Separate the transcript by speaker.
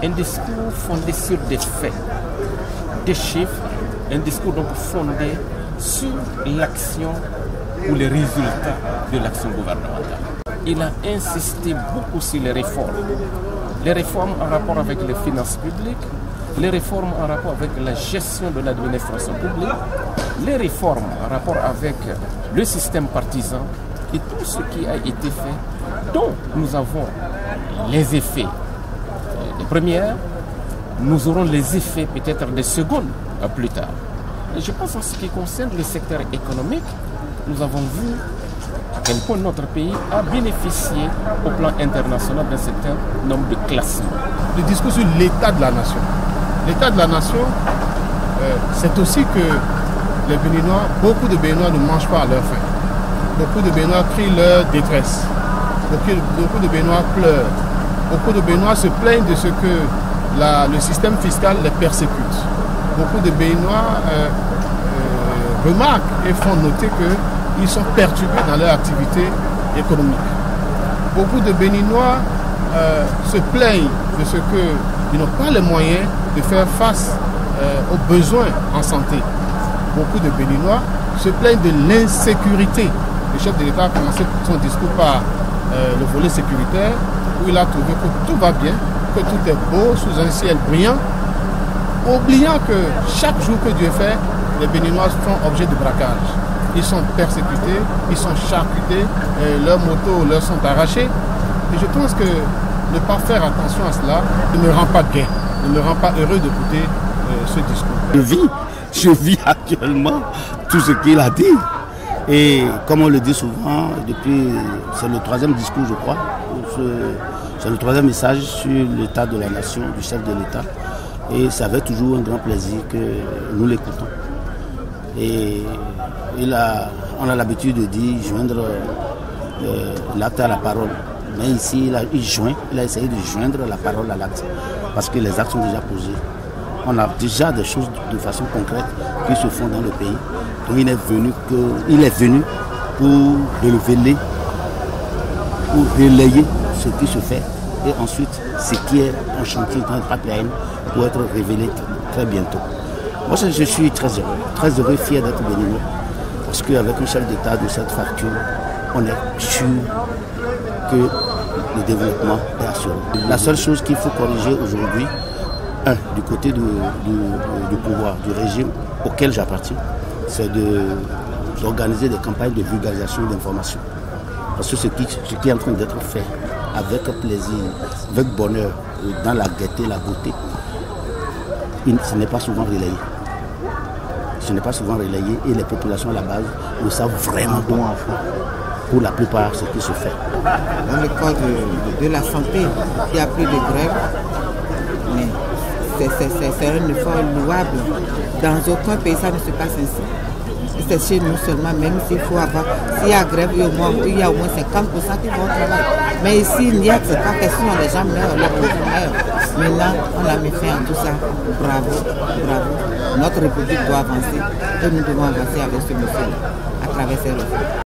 Speaker 1: un discours fondé sur des faits, des chiffres, un discours donc fondé sur l'action ou les résultats de l'action gouvernementale. Il a insisté beaucoup sur les réformes en rapport avec les finances publiques, les réformes en rapport avec la gestion de l'administration publique, les réformes en rapport avec le système partisan et tout ce qui a été fait, dont nous avons les effets des premières, nous aurons les effets peut-être des secondes plus tard. Et je pense en ce qui concerne le secteur économique, nous avons vu à quel point notre pays a bénéficié au plan international d'un certain nombre de classements.
Speaker 2: Le discours sur l'état de la nation. L'état de la nation, c'est aussi que les Béninois, beaucoup de Béninois ne mangent pas à leur faim. Beaucoup de Béninois crient leur détresse. Beaucoup de Béninois pleurent. Beaucoup de Béninois se plaignent de ce que le système fiscal les persécute. Beaucoup de Béninois remarquent et font noter qu'ils sont perturbés dans leur activité économique. Beaucoup de Béninois se plaignent de ce qu'ils n'ont pas les moyens de faire face aux besoins en santé. Beaucoup de Béninois se plaignent de l'insécurité. Le chef de l'État a commencé son discours par le volet sécuritaire, où il a trouvé que tout va bien, que tout est beau, sous un ciel brillant, oubliant que chaque jour que Dieu fait, les Béninois font objet de braquage. Ils sont persécutés, ils sont charcutés, leurs motos leur sont arrachées. Et je pense que ne pas faire attention à cela ne me rend pas gai, ne me rend pas heureux d'écouter ce discours.
Speaker 3: Je vis actuellement tout ce qu'il a dit. Et comme on le dit souvent, c'est le troisième discours, je crois, c'est le troisième message sur l'état de la nation, du chef de l'État. Et ça fait toujours un grand plaisir que nous l'écoutons. Et on a l'habitude de dire joindre l'acte à la parole. Mais ici, il a essayé de joindre la parole à l'acte. Parce que les actes sont déjà posés. On a déjà des choses de façon concrète qui se font dans le pays. Donc il est venu pour relayer ce qui se fait et ensuite ce qui est en chantier dans le pipeline pour être révélé très bientôt. Moi je suis très heureux, fier d'être béninois parce qu'avec un chef d'État de cette facture, on est sûr que le développement est assuré. La seule chose qu'il faut corriger aujourd'hui, du côté du pouvoir, du régime auquel j'appartiens, c'est d'organiser des campagnes de vulgarisation d'informations. Parce que ce qui est en train d'être fait avec plaisir, avec bonheur, dans la gaieté, la beauté, ce n'est pas souvent relayé. Ce n'est pas souvent relayé et les populations à la base ne savent vraiment pas pour la plupart ce qui se fait.
Speaker 4: Dans le cas de la santé, il n'y a plus de grève, mais c'est un effort louable. Dans aucun pays, ça ne se passe ainsi. C'est chez nous seulement, même s'il faut avoir, s'il y a grève, il y a au moins 50% qui vont travailler. Mais ici, il n'y a pas question, les gens meurent, les pauvres meurent. Maintenant, on a mis fin à tout ça. Bravo, bravo. Notre République doit avancer et nous devons avancer avec ce monsieur à travers ces réformes.